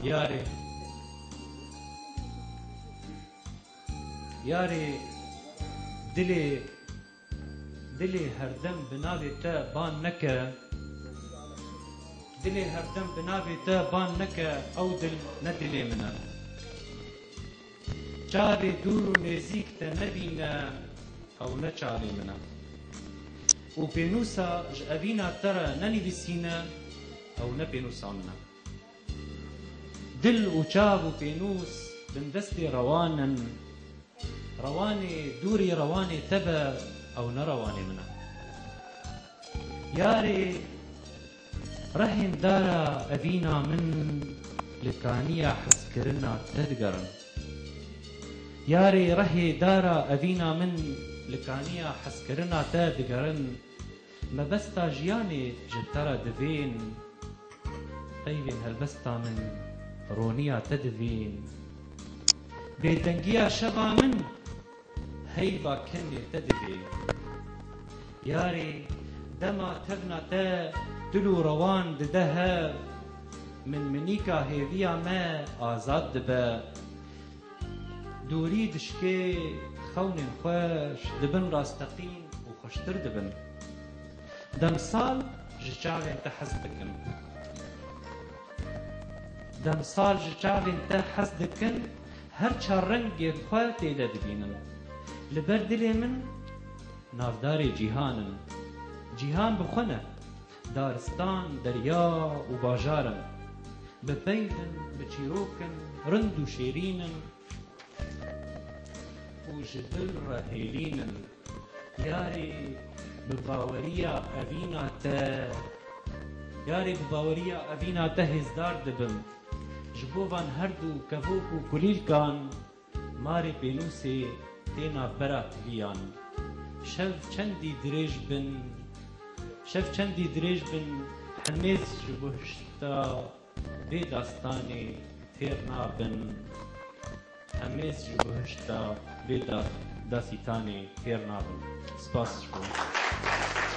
یاری یاری دلی هردم بناوی تا بان نکه دلی هردم بناوی تا بان نکه او دل ندلی منه چاری دور و نزیک تا نبینه او نچاری منه و پینوسا جاوینا ترى ننویسینه او نپینوسا منه دل و چاو و پینوس بندستی روانن رواني دوري رواني تبا او نرواني منه ياري رهن دارا ابينا من لكانيا حسكرنا تدقرن ياري رهي دارا ابينا من لكانيا حسكرنا تدقرن ما بستا جياني جترا دفين طيبين هالبستا من رونيا تدفين بيدنجيا شبا من هيبا كني تدبي ياري دما تبنا تا دلو روان ددها من منيكا هيفيا ما آزاد دبا دوري دشكي خون خوش دبن راستقين وخشتر دبن دمصال جشاوين تحزدكن دمصال جشاوين تحزدكن هر چار رنگ خواه تیده دبینن لبر دلی من نافدار جیهانن جیهان بخونه دارستان دریا و باجارن بپیدن بچیروکن رند و شیرینن و جدل رهیلینن یاری بباوریا اوینا تا یاری بباوریا اوینا تا هزدار دبم جبوان هردو کفوک و کلیل کان ماری پینوسی تینا برات بیان شف چندی دریج بن همیز جبوشتا بی داستانی تیر نابن همیز جبوشتا بی داستانی تیر نابن سپاس شکر